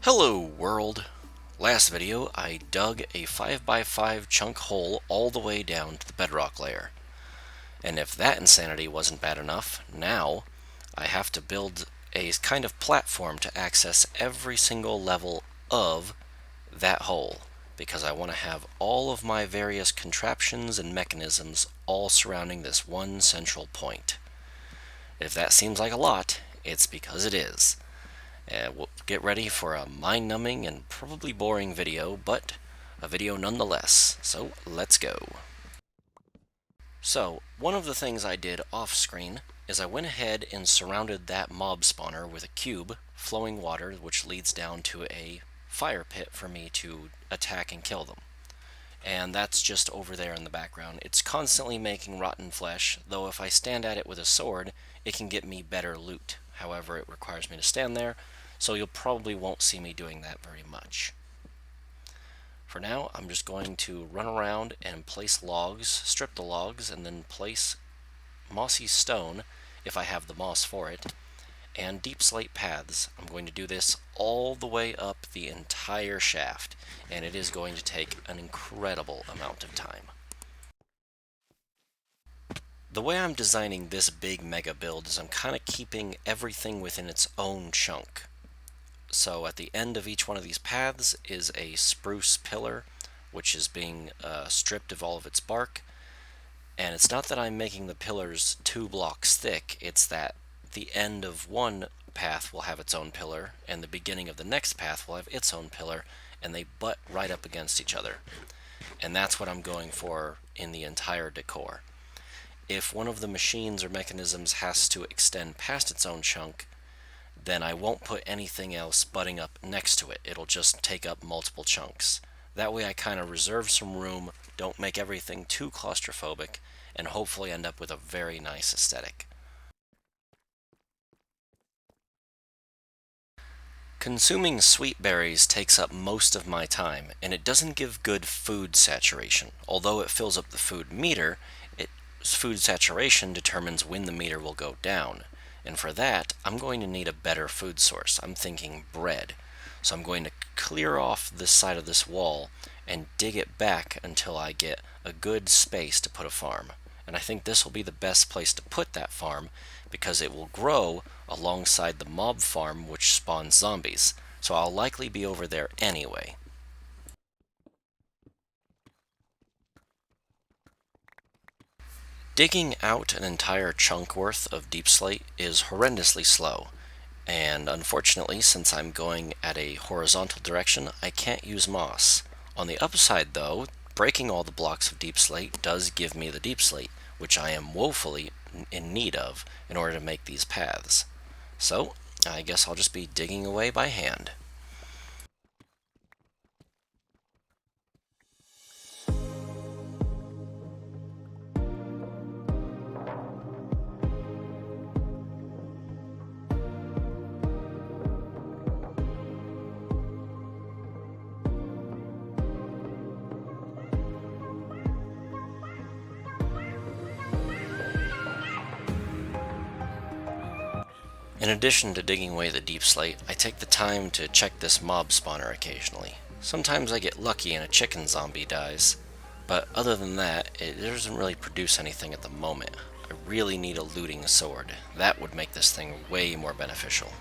Hello world! Last video I dug a 5x5 chunk hole all the way down to the bedrock layer. And if that insanity wasn't bad enough, now I have to build a kind of platform to access every single level of that hole, because I want to have all of my various contraptions and mechanisms all surrounding this one central point. If that seems like a lot, it's because it is. We'll get ready for a mind-numbing and probably boring video, but a video nonetheless. So let's go. So one of the things I did off screen is I went ahead and surrounded that mob spawner with a cube, flowing water, which leads down to a fire pit for me to attack and kill them. And that's just over there in the background. It's constantly making rotten flesh, though if I stand at it with a sword, it can get me better loot. However, it requires me to stand there, so you'll probably won't see me doing that very much. For now, I'm just going to run around and place logs, strip the logs, and then place mossy stone, if I have the moss for it, and deep slate paths. I'm going to do this all the way up the entire shaft, and it is going to take an incredible amount of time. The way I'm designing this big mega build is I'm kind of keeping everything within its own chunk. So at the end of each one of these paths is a spruce pillar, which is being stripped of all of its bark. And it's not that I'm making the pillars 2 blocks thick, it's that the end of one path will have its own pillar, and the beginning of the next path will have its own pillar, and they butt right up against each other. And that's what I'm going for in the entire decor. If one of the machines or mechanisms has to extend past its own chunk, then I won't put anything else butting up next to it. It'll just take up multiple chunks. That way I kind of reserve some room, don't make everything too claustrophobic, and hopefully end up with a very nice aesthetic. Consuming sweet berries takes up most of my time, and it doesn't give good food saturation. Although it fills up the food meter, food saturation determines when the meter will go down. And for that, I'm going to need a better food source. I'm thinking bread. So I'm going to clear off this side of this wall and dig it back until I get a good space to put a farm. And I think this will be the best place to put that farm because it will grow alongside the mob farm which spawns zombies. So I'll likely be over there anyway. Digging out an entire chunk worth of deep slate is horrendously slow, and unfortunately, since I'm going at a horizontal direction, I can't use moss. On the upside though, breaking all the blocks of deep slate does give me the deep slate, which I am woefully in need of in order to make these paths. So, I guess I'll just be digging away by hand. In addition to digging away the deep slate, I take the time to check this mob spawner occasionally. Sometimes I get lucky and a chicken zombie dies, but other than that, it doesn't really produce anything at the moment. I really need a looting sword. That would make this thing way more beneficial.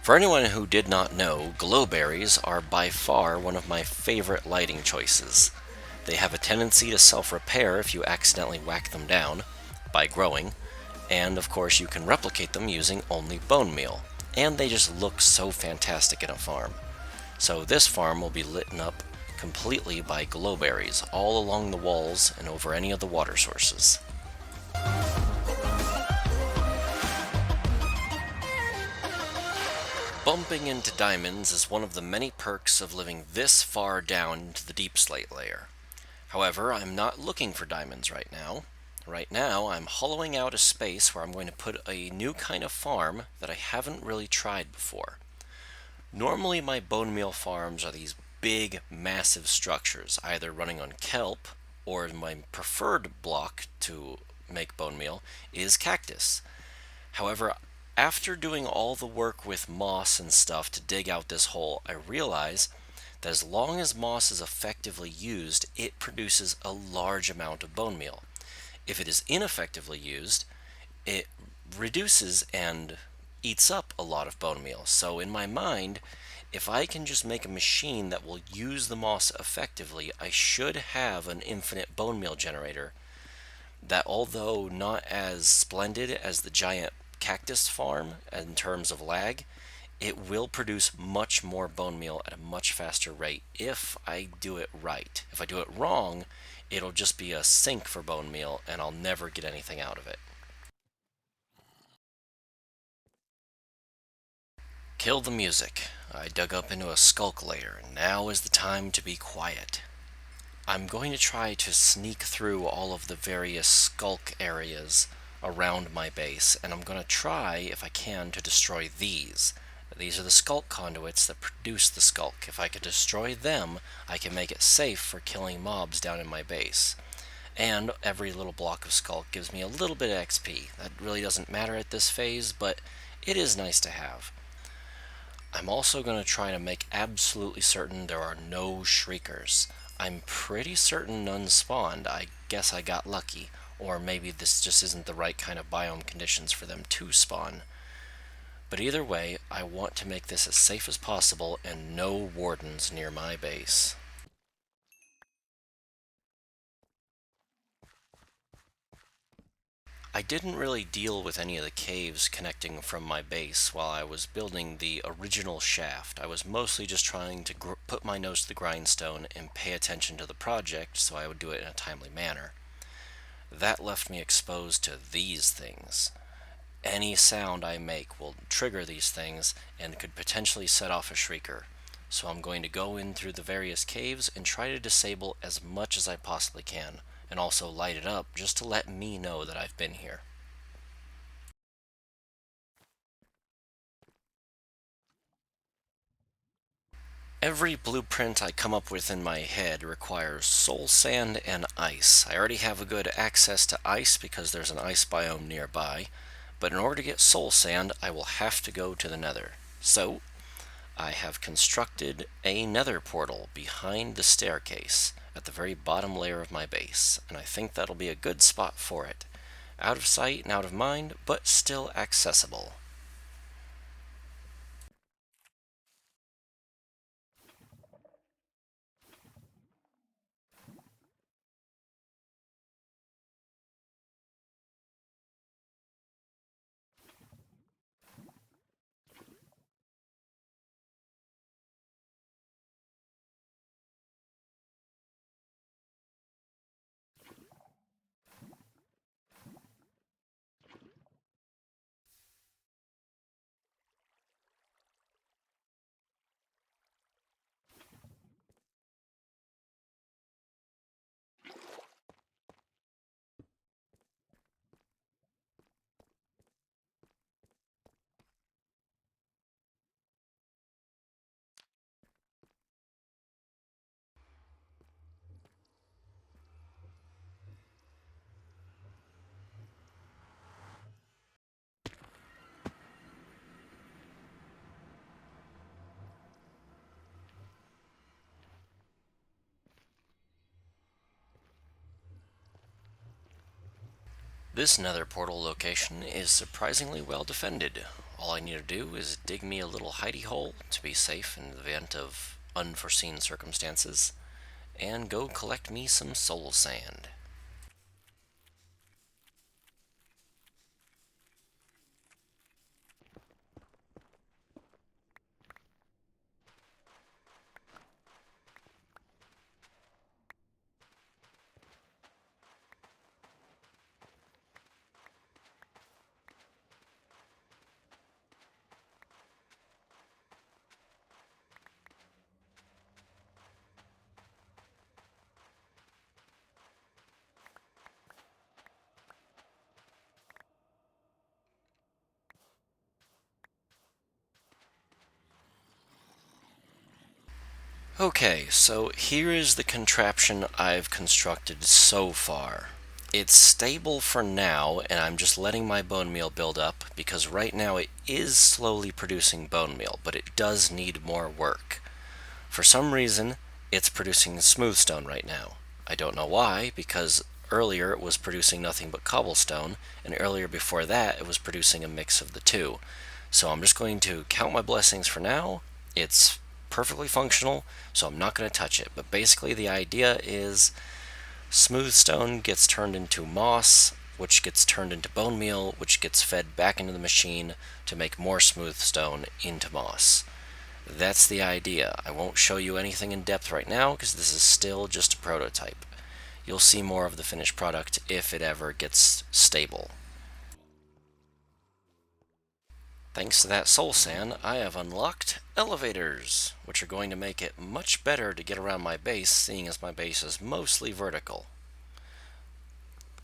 For anyone who did not know, glowberries are by far one of my favorite lighting choices. They have a tendency to self-repair if you accidentally whack them down by growing, and of course you can replicate them using only bone meal, and they just look so fantastic in a farm. So this farm will be lit up completely by glowberries all along the walls and over any of the water sources. Bumping into diamonds is one of the many perks of living this far down into the deep slate layer. However, I'm not looking for diamonds right now. Right now, I'm hollowing out a space where I'm going to put a new kind of farm that I haven't really tried before. Normally, my bone meal farms are these big, massive structures, either running on kelp or my preferred block to make bone meal is cactus. However, after doing all the work with moss and stuff to dig out this hole, I realize that as long as moss is effectively used, it produces a large amount of bone meal. If it is ineffectively used, it reduces and eats up a lot of bone meal. So in my mind, if I can just make a machine that will use the moss effectively, I should have an infinite bone meal generator that, although not as splendid as the giant cactus farm in terms of lag, it will produce much more bone meal at a much faster rate if I do it right. If I do it wrong, it'll just be a sink for bone meal and I'll never get anything out of it. Kill the music. I dug up into a skulk layer, and now is the time to be quiet. I'm going to try to sneak through all of the various skulk areas around my base, and I'm going to try, if I can, to destroy these. These are the skulk conduits that produce the skulk. If I could destroy them, I can make it safe for killing mobs down in my base. And every little block of skulk gives me a little bit of XP. That really doesn't matter at this phase, but it is nice to have. I'm also going to try to make absolutely certain there are no shriekers. I'm pretty certain none spawned. I guess I got lucky. Or maybe this just isn't the right kind of biome conditions for them to spawn. But either way, I want to make this as safe as possible and no wardens near my base. I didn't really deal with any of the caves connecting from my base while I was building the original shaft. I was mostly just trying to put my nose to the grindstone and pay attention to the project so I would do it in a timely manner. That left me exposed to these things. Any sound I make will trigger these things and could potentially set off a shrieker. So I'm going to go in through the various caves and try to disable as much as I possibly can, and also light it up just to let me know that I've been here. Every blueprint I come up with in my head requires soul sand and ice. I already have a good access to ice because there's an ice biome nearby, but in order to get soul sand, I will have to go to the nether. So, I have constructed a nether portal behind the staircase at the very bottom layer of my base, and I think that'll be a good spot for it. Out of sight and out of mind, but still accessible. This nether portal location is surprisingly well defended. All I need to do is dig me a little hidey hole to be safe in the event of unforeseen circumstances, and go collect me some soul sand. Okay, so here is the contraption I've constructed so far. It's stable for now, and I'm just letting my bone meal build up because right now it is slowly producing bone meal, but it does need more work. For some reason, it's producing smooth stone right now. I don't know why, because earlier it was producing nothing but cobblestone, and earlier before that it was producing a mix of the two. So I'm just going to count my blessings for now. It's perfectly functional, so I'm not going to touch it. But basically, the idea is smooth stone gets turned into moss, which gets turned into bone meal, which gets fed back into the machine to make more smooth stone into moss. That's the idea. I won't show you anything in depth right now because this is still just a prototype. You'll see more of the finished product if it ever gets stable. Thanks to that soul sand, I have unlocked elevators, which are going to make it much better to get around my base, seeing as my base is mostly vertical.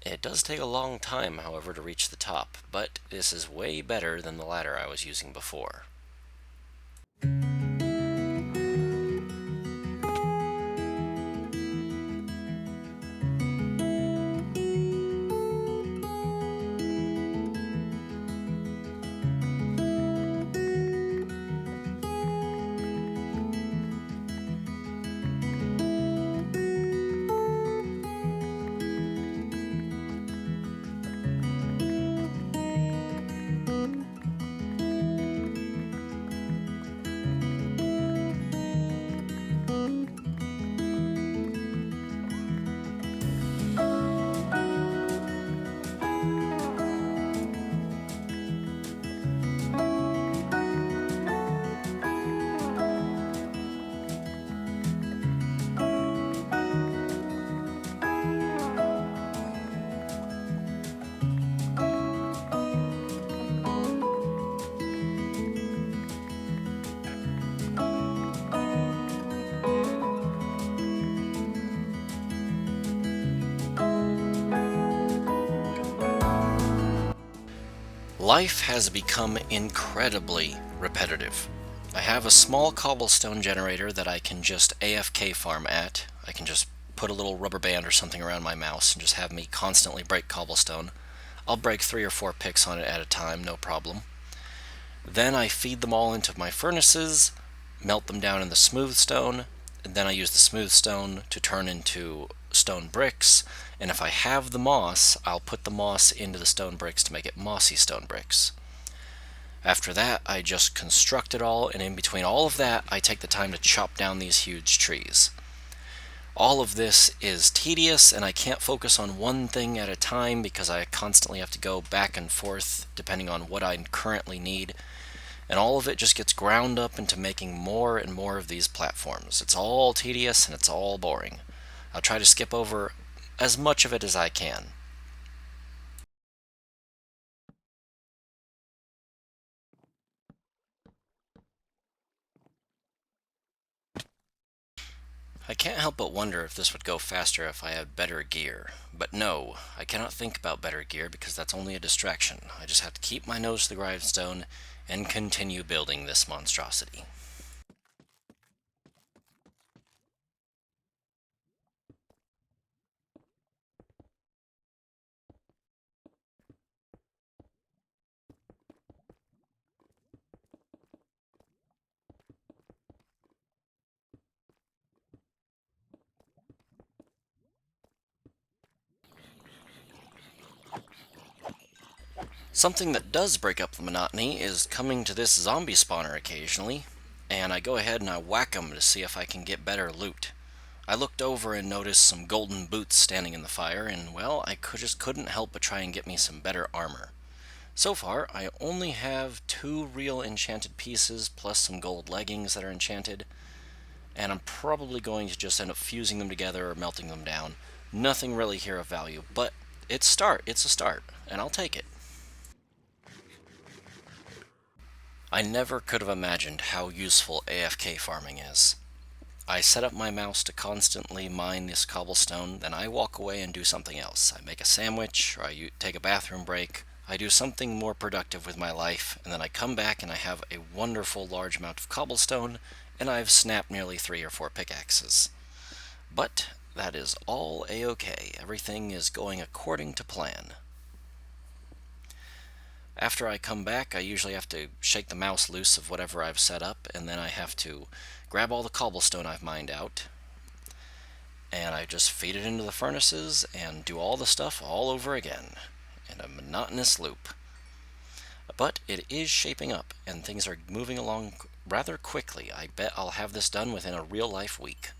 It does take a long time, however, to reach the top, but this is way better than the ladder I was using before. Life has become incredibly repetitive. I have a small cobblestone generator that I can just AFK farm at. I can just put a little rubber band or something around my mouse and just have me constantly break cobblestone. I'll break 3 or 4 picks on it at a time, no problem. Then I feed them all into my furnaces, melt them down in the smooth stone, and then I use the smooth stone to turn into stone bricks, and if I have the moss, I'll put the moss into the stone bricks to make it mossy stone bricks. After that, I just construct it all, and in between all of that, I take the time to chop down these huge trees. All of this is tedious, and I can't focus on one thing at a time because I constantly have to go back and forth depending on what I currently need, and all of it just gets ground up into making more and more of these platforms. It's all tedious and it's all boring. I'll try to skip over as much of it as I can. I can't help but wonder if this would go faster if I had better gear. But no, I cannot think about better gear because that's only a distraction. I just have to keep my nose to the grindstone and continue building this monstrosity. Something that does break up the monotony is coming to this zombie spawner occasionally, and I go ahead and I whack 'em to see if I can get better loot. I looked over and noticed some golden boots standing in the fire, and well, just couldn't help but try and get me some better armor. So far, I only have two real enchanted pieces plus some gold leggings that are enchanted, and I'm probably going to just end up fusing them together or melting them down. Nothing really here of value, but it's a start, and I'll take it. I never could have imagined how useful AFK farming is. I set up my mouse to constantly mine this cobblestone, then I walk away and do something else. I make a sandwich, or take a bathroom break. I do something more productive with my life, and then I come back and I have a wonderful large amount of cobblestone, and I've snapped nearly 3 or 4 pickaxes. But that is all a-okay. Everything is going according to plan. After I come back, I usually have to shake the mouse loose of whatever I've set up, and then I have to grab all the cobblestone I've mined out, and I just feed it into the furnaces and do all the stuff all over again in a monotonous loop. But it is shaping up, and things are moving along rather quickly. I bet I'll have this done within a real-life week.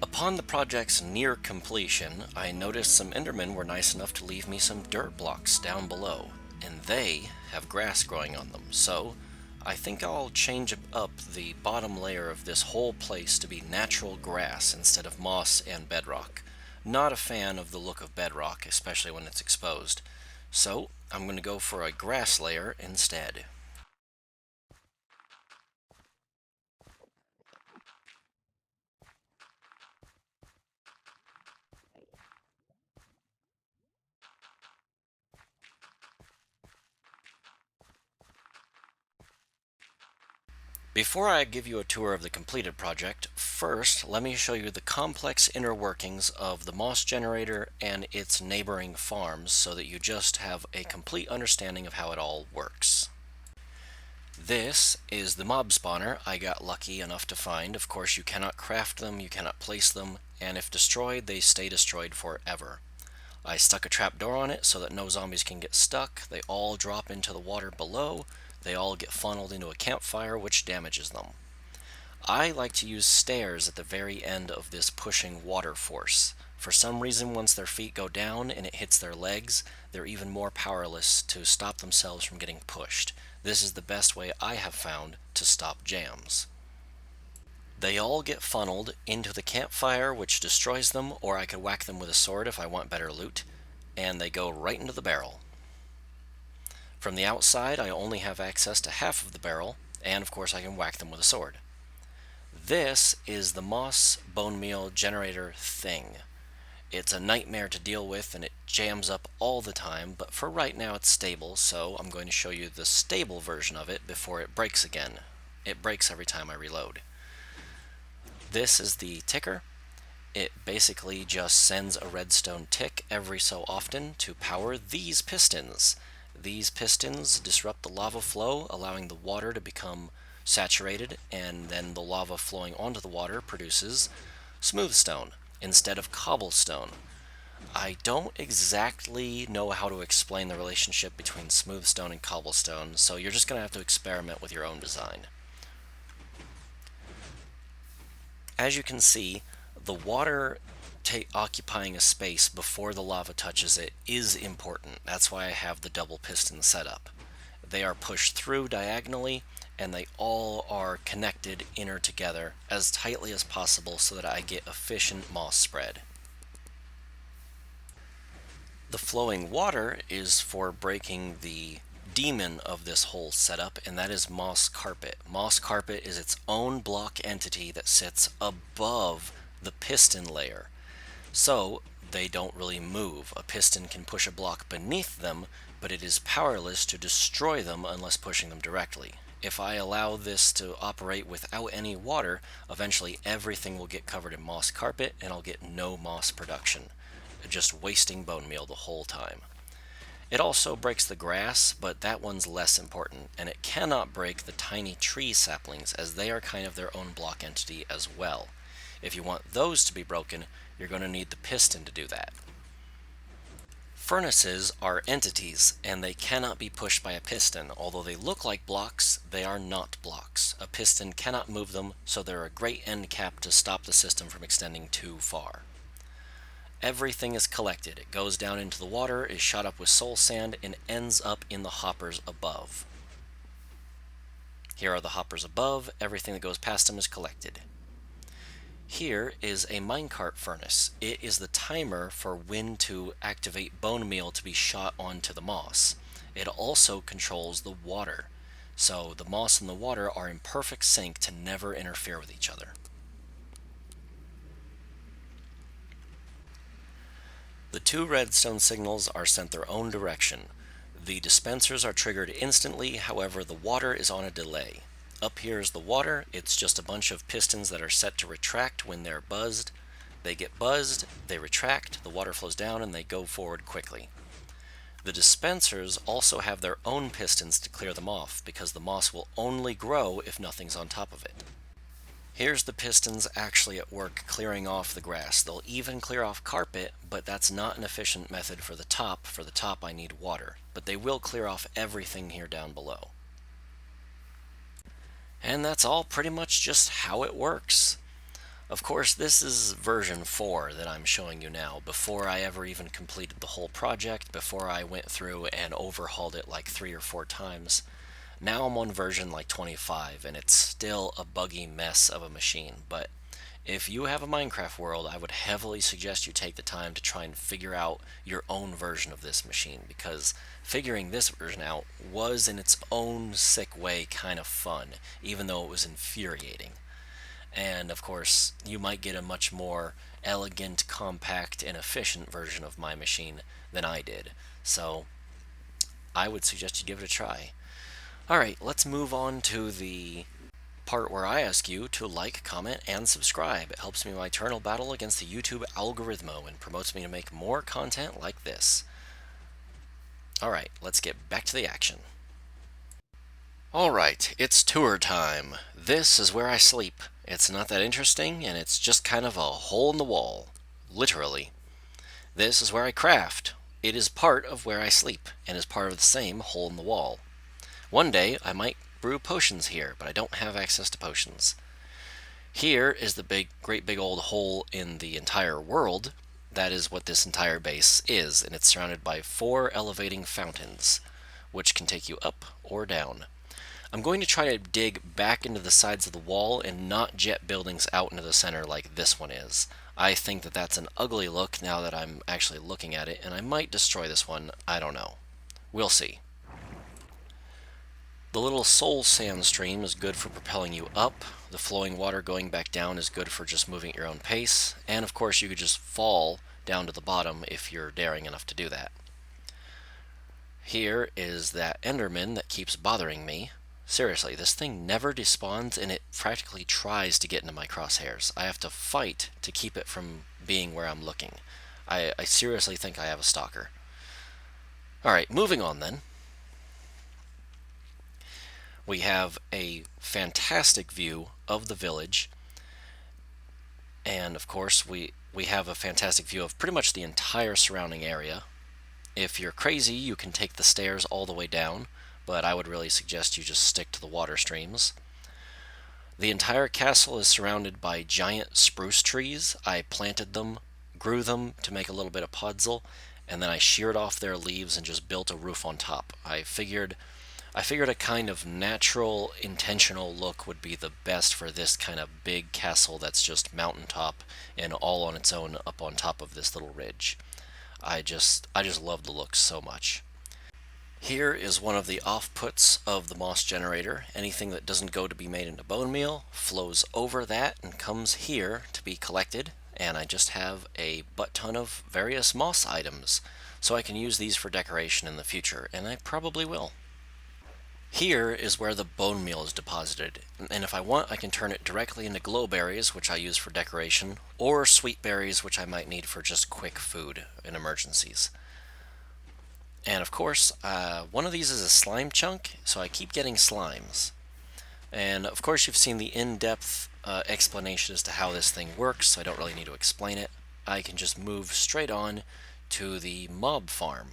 Upon the project's near completion, I noticed some Endermen were nice enough to leave me some dirt blocks down below, and they have grass growing on them, so I think I'll change up the bottom layer of this whole place to be natural grass instead of moss and bedrock. Not a fan of the look of bedrock, especially when it's exposed, so I'm going to go for a grass layer instead. Before I give you a tour of the completed project, first let me show you the complex inner workings of the moss generator and its neighboring farms so that you just have a complete understanding of how it all works. This is the mob spawner I got lucky enough to find. Of course, you cannot craft them, you cannot place them, and if destroyed, they stay destroyed forever. I stuck a trapdoor on it so that no zombies can get stuck. They all drop into the water below. They all get funneled into a campfire, which damages them. I like to use stairs at the very end of this pushing water force. For some reason, once their feet go down and it hits their legs, they're even more powerless to stop themselves from getting pushed. This is the best way I have found to stop jams. They all get funneled into the campfire, which destroys them, or I could whack them with a sword if I want better loot, and they go right into the barrel. From the outside, I only have access to half of the barrel, and of course I can whack them with a sword. This is the moss bone meal generator thing. It's a nightmare to deal with and it jams up all the time, but for right now it's stable, so I'm going to show you the stable version of it before it breaks again. It breaks every time I reload. This is the ticker. It basically just sends a redstone tick every so often to power these pistons. These pistons disrupt the lava flow, allowing the water to become saturated, and then the lava flowing onto the water produces smooth stone instead of cobblestone. I don't exactly know how to explain the relationship between smooth stone and cobblestone, so you're just going to have to experiment with your own design. As you can see, the water occupying a space before the lava touches it is important. That's why I have the double piston setup. They are pushed through diagonally, and they all are connected inner together as tightly as possible so that I get efficient moss spread. The flowing water is for breaking the demon of this whole setup, and that is moss carpet. Moss carpet is its own block entity that sits above the piston layer. So they don't really move. A piston can push a block beneath them, but it is powerless to destroy them unless pushing them directly. If I allow this to operate without any water, eventually everything will get covered in moss carpet and I'll get no moss production, just wasting bone meal the whole time. It also breaks the grass, but that one's less important, and it cannot break the tiny tree saplings as they are kind of their own block entity as well. If you want those to be broken, you're going to need the piston to do that. Furnaces are entities, and they cannot be pushed by a piston. Although they look like blocks, they are not blocks. A piston cannot move them, so they're a great end cap to stop the system from extending too far. Everything is collected. It goes down into the water, is shot up with soul sand, and ends up in the hoppers above. Here are the hoppers above. Everything that goes past them is collected. Here is a minecart furnace. It is the timer for when to activate bone meal to be shot onto the moss. It also controls the water, so the moss and the water are in perfect sync to never interfere with each other. The two redstone signals are sent their own direction. The dispensers are triggered instantly, however the water is on a delay. Up here is the water. It's just a bunch of pistons that are set to retract when they're buzzed. They get buzzed, they retract, the water flows down, and they go forward quickly. The dispensers also have their own pistons to clear them off, because the moss will only grow if nothing's on top of it. Here's the pistons actually at work clearing off the grass. They'll even clear off carpet, but that's not an efficient method for the top. For the top I need water, but they will clear off everything here down below. And that's all pretty much just how it works. Of course, this is version 4 that I'm showing you now, before I ever even completed the whole project, before I went through and overhauled it like 3 or 4 times. Now I'm on version like 25, and it's still a buggy mess of a machine, but if you have a Minecraft world, I would heavily suggest you take the time to try and figure out your own version of this machine, because figuring this version out was in its own sick way kind of fun, even though it was infuriating. And of course, you might get a much more elegant, compact, and efficient version of my machine than I did, so I would suggest you give it a try. Alright, let's move on to the part where I ask you to like, comment, and subscribe. It helps me in my eternal battle against the YouTube algorithm and promotes me to make more content like this. Alright, let's get back to the action. Alright, it's tour time. This is where I sleep. It's not that interesting, and it's just kind of a hole in the wall. Literally. This is where I craft. It is part of where I sleep, and is part of the same hole in the wall. One day, I might brew potions here, but I don't have access to potions. Here is the great big old hole in the entire world. That is what this entire base is, and it's surrounded by 4 elevating fountains, which can take you up or down. I'm going to try to dig back into the sides of the wall and not jet buildings out into the center like this one is. I think that that's an ugly look now that I'm actually looking at it, and I might destroy this one. I don't know. We'll see. The little soul sand stream is good for propelling you up. The flowing water going back down is good for just moving at your own pace. And of course, you could just fall down to the bottom if you're daring enough to do that. Here is that Enderman that keeps bothering me. Seriously, this thing never despawns and it practically tries to get into my crosshairs. I have to fight to keep it from being where I'm looking. I seriously think I have a stalker. Alright, moving on then. We have a fantastic view of the village. And of course, we have a fantastic view of pretty much the entire surrounding area. If you're crazy, you can take the stairs all the way down, but I would really suggest you just stick to the water streams. The entire castle is surrounded by giant spruce trees. I planted them, grew them to make a little bit of puzzle, and then I sheared off their leaves and just built a roof on top. I figured a kind of natural, intentional look would be the best for this kind of big castle that's just mountaintop and all on its own up on top of this little ridge. I just love the look so much. Here is one of the offputs of the moss generator. Anything that doesn't go to be made into bone meal flows over that and comes here to be collected, and I just have a butt ton of various moss items, so I can use these for decoration in the future, and I probably will. Here is where the bone meal is deposited, and if I want I can turn it directly into glow berries, which I use for decoration, or sweet berries, which I might need for just quick food in emergencies. And of course, one of these is a slime chunk, so I keep getting slimes. And of course you've seen the in-depth explanation as to how this thing works, so I don't really need to explain it. I can just move straight on to the mob farm,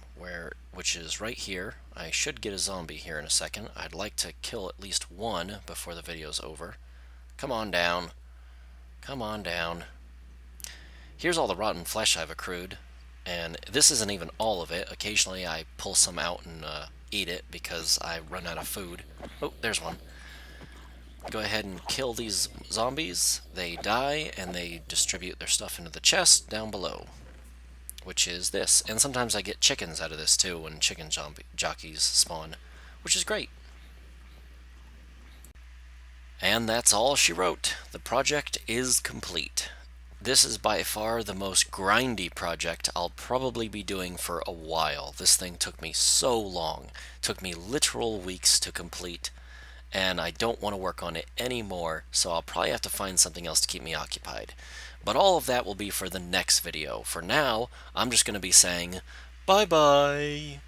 which is right here. I should get a zombie here in a second. I'd like to kill at least one before the video's over. Come on down. Come on down. Here's all the rotten flesh I've accrued, and this isn't even all of it. Occasionally I pull some out and eat it because I run out of food. Oh, there's one. Go ahead and kill these zombies. They die, and they distribute their stuff into the chest down below, which is this. And sometimes I get chickens out of this too when chicken jockeys spawn, which is great. And that's all she wrote. The project is complete. This is by far the most grindy project I'll probably be doing for a while. This thing took me so long. It took me literal weeks to complete, and I don't want to work on it anymore, so I'll probably have to find something else to keep me occupied. But all of that will be for the next video. For now, I'm just going to be saying bye-bye.